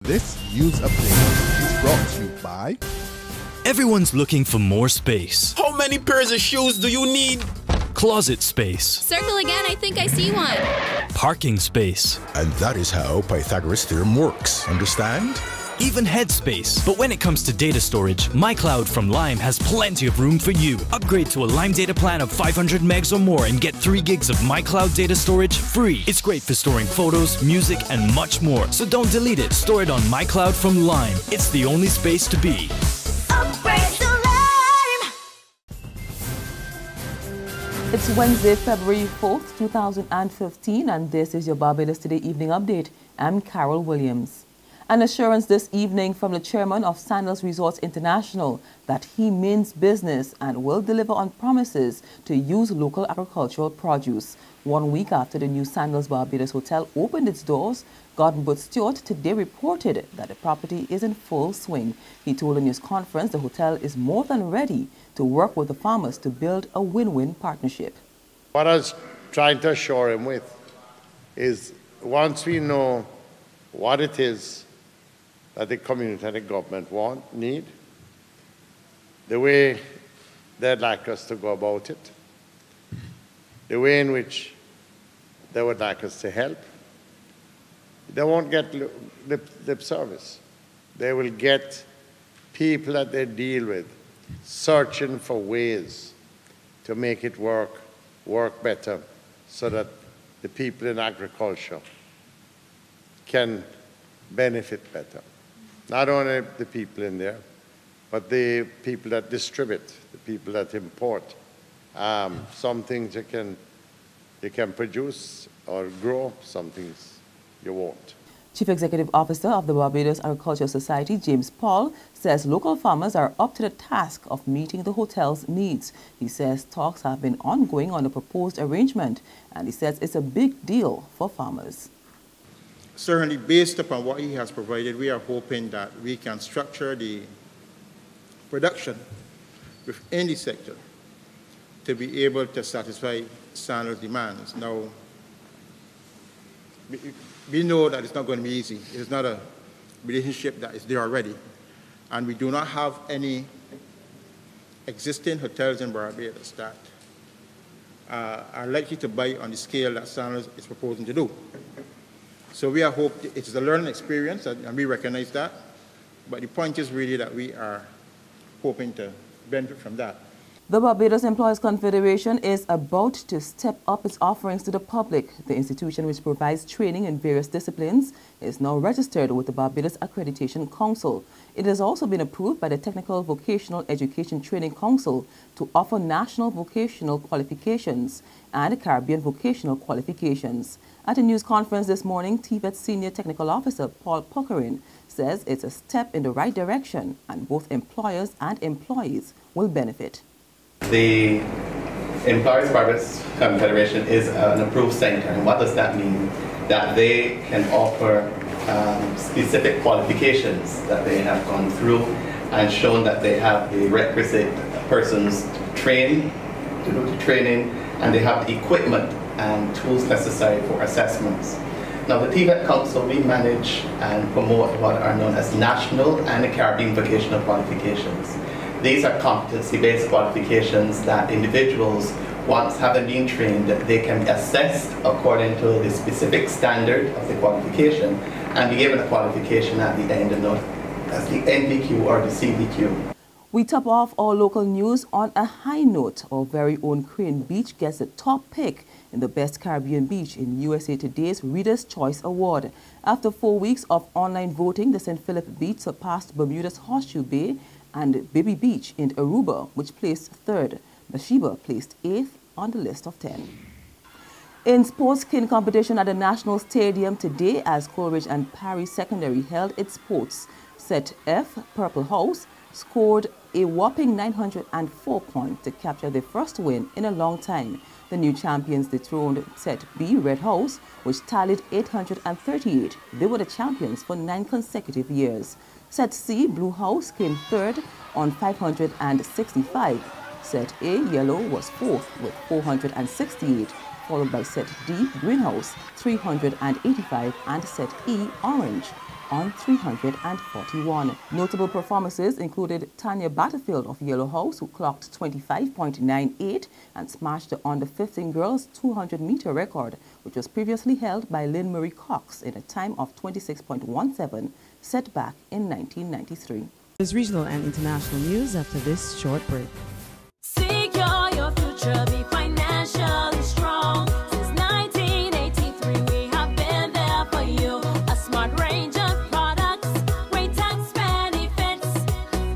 This news update is brought to you by... Everyone's looking for more space. How many pairs of shoes do you need? Closet space. Circle again, I think I see one. Parking space. And that is how Pythagoras' theorem works, understand? Even headspace. But when it comes to data storage, MyCloud from Lime has plenty of room for you. Upgrade to a Lime data plan of 500 megs or more and get 3 gigs of MyCloud data storage free. It's great for storing photos, music, and much more. So don't delete it. Store it on MyCloud from Lime. It's the only space to be. Upgrade to Lime! It's Wednesday, February 4th, 2015, and this is your Barbados Today Evening Update. I'm Carol Williams. An assurance this evening from the chairman of SANDALS Resorts International that he means business and will deliver on promises to use local agricultural produce. 1 week after the new SANDALS Barbados Hotel opened its doors, Gordon Butch Stewart today reported that the property is in full swing. He told a news conference the hotel is more than ready to work with the farmers to build a win-win partnership. What I was trying to assure him with is once we know what it is that the community and the government need, the way they'd like us to go about it, the way in which they would like us to help, they won't get lip service. They will get people that they deal with searching for ways to make it work better so that the people in agriculture can benefit better. Not only the people in there, but the people that distribute, the people that import. Some things you can produce or grow, some things you won't. Chief Executive Officer of the Barbados Agricultural Society, James Paul, says local farmers are up to the task of meeting the hotel's needs. He says talks have been ongoing on the proposed arrangement, and he says it's a big deal for farmers. Certainly, based upon what he has provided, we are hoping that we can structure the production within the sector to be able to satisfy SANDALS demands. Now, we know that it's not going to be easy. It's not a relationship that is there already. And we do not have any existing hotels in Barbados that are likely to buy on the scale that SANDALS is proposing to do. So we are hoping it's a learning experience, and we recognize that. But the point is really that we are hoping to benefit from that. The Barbados Employers Confederation is about to step up its offerings to the public. The institution, which provides training in various disciplines, is now registered with the Barbados Accreditation Council. It has also been approved by the Technical Vocational Education Training Council to offer national vocational qualifications and Caribbean vocational qualifications. At a news conference this morning, TVET Senior Technical Officer Paul Puckering says it's a step in the right direction and both employers and employees will benefit. The Employers Barbados Confederation is an approved center, and what does that mean? That they can offer specific qualifications that they have gone through and shown that they have the requisite persons to train, to do the training, and they have the equipment and tools necessary for assessments. Now, the TVET Council, we manage and promote what are known as national and Caribbean vocational qualifications. These are competency-based qualifications that individuals, once having been trained, they can be assessed according to the specific standard of the qualification and be given a qualification at the end of as the NVQ or the CVQ. We top off our local news on a high note. Our very own Crane Beach gets the top pick in the Best Caribbean Beach in USA Today's Reader's Choice Award. After 4 weeks of online voting, the St. Philip Beach surpassed Bermuda's Horseshoe Bay and Baby Beach in Aruba, which placed third. Bathsheba placed 8th on the list of 10. In sports kin competition at the National Stadium today, as Coleridge and Parry Secondary held its sports set F, Purple House scored a whopping 904 points to capture their first win in a long time. The new champions dethroned set B, Red House, which tallied 838. They were the champions for 9 consecutive years. Set C, Blue House, came third on 565. Set A, Yellow, was fourth with 468, followed by Set D, Green House, 385, and Set E, Orange, on 341. Notable performances included Tanya Batterfield of Yellow House, who clocked 25.98 and smashed the under-15 girls 200-meter record, which was previously held by Lynn Marie Cox in a time of 26.17, set back in 1993. There's regional and international news after this short break. Secure your future, be financially strong. Since 1983, we have been there for you. A smart range of products, great tax benefits.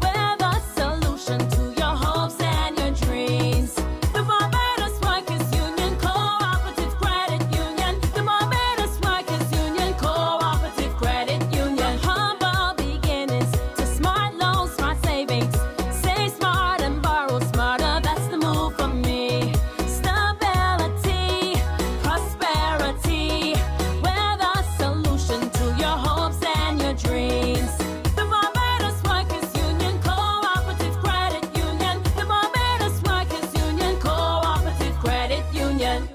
We're the solution to your hopes and your dreams. The Barbados Workers Union Cooperative Credit Union. The Barbados Workers Union Cooperative Credit Union. Humble beginnings to smart loans, smart savings. Save smart and borrow smarter. That's the move for me. Stability, prosperity. We're the solution to your hopes and your dreams. The Barbados Workers Union Cooperative Credit Union. The Barbados Workers Union Cooperative Credit Union.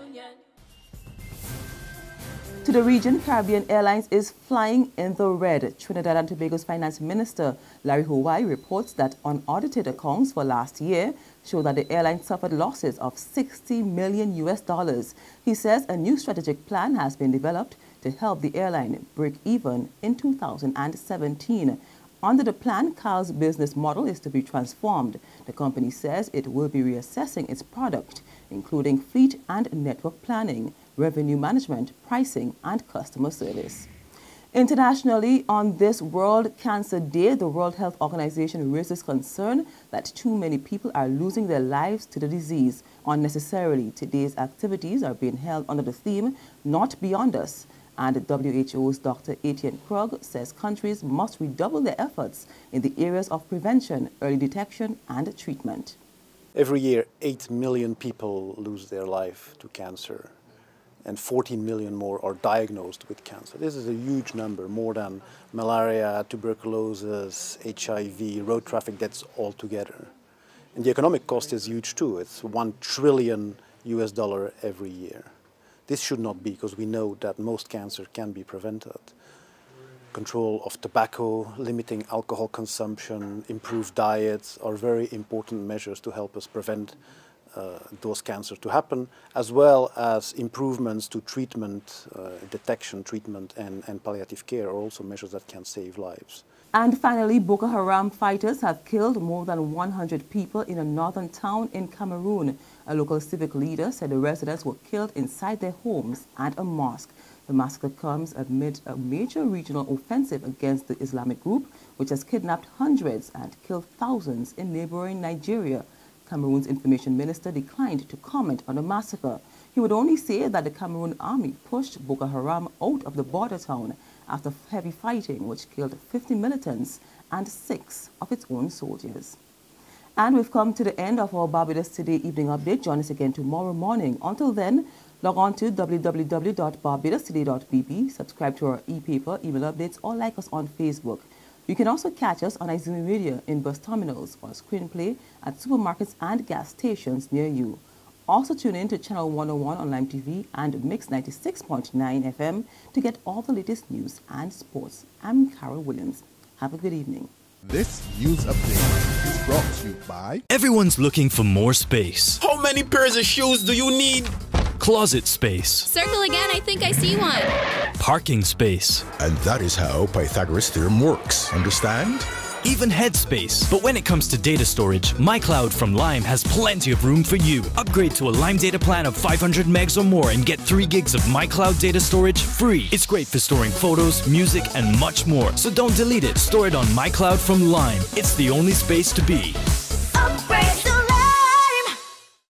To the region, Caribbean Airlines is flying in the red. Trinidad and Tobago's Finance Minister Larry Hawaii reports that unaudited accounts for last year show that the airline suffered losses of $60 million. He says a new strategic plan has been developed to help the airline break even in 2017. Under the plan, CAL's business model is to be transformed. The company says it will be reassessing its product, including fleet and network planning, revenue management, pricing, and customer service. Internationally, on this World Cancer Day, the World Health Organization raises concern that too many people are losing their lives to the disease unnecessarily. Today's activities are being held under the theme, Not Beyond Us. And WHO's Dr. Etienne Krug says countries must redouble their efforts in the areas of prevention, early detection, and treatment. Every year, 8 million people lose their life to cancer, and 14 million more are diagnosed with cancer. This is a huge number, more than malaria, tuberculosis, HIV, road traffic deaths all together. And the economic cost is huge too. It's $1 trillion every year. This should not be, because we know that most cancer can be prevented. Control of tobacco, limiting alcohol consumption, improved diets are very important measures to help us prevent those cancers to happen, as well as improvements to treatment, detection, treatment, and palliative care are also measures that can save lives. And finally, Boko Haram fighters have killed more than 100 people in a northern town in Cameroon. A local civic leader said the residents were killed inside their homes and a mosque. The massacre comes amid a major regional offensive against the Islamic group, which has kidnapped hundreds and killed thousands in neighboring Nigeria. Cameroon's information minister declined to comment on the massacre. He would only say that the Cameroon army pushed Boko Haram out of the border town after heavy fighting, which killed 50 militants and 6 of its own soldiers. And we've come to the end of our Barbados Today evening update. Join us again tomorrow morning. Until then, log on to www.barbadostoday.bb, subscribe to our e-paper, email updates, or like us on Facebook. You can also catch us on Izumi Radio in bus terminals or screenplay at supermarkets and gas stations near you. Also tune in to Channel 101 on Lime TV and Mix 96.9 FM to get all the latest news and sports. I'm Carol Williams. Have a good evening. This news update is brought to you by... Everyone's looking for more space. How many pairs of shoes do you need? Closet space. Circle again, I think I see one. Parking space. And that is how Pythagoras theorem works, understand? Even headspace. But when it comes to data storage, MyCloud from Lime has plenty of room for you. Upgrade to a Lime data plan of 500 megs or more and get 3 gigs of MyCloud data storage free. It's great for storing photos, music, and much more. So don't delete it. Store it on MyCloud from Lime. It's the only space to be.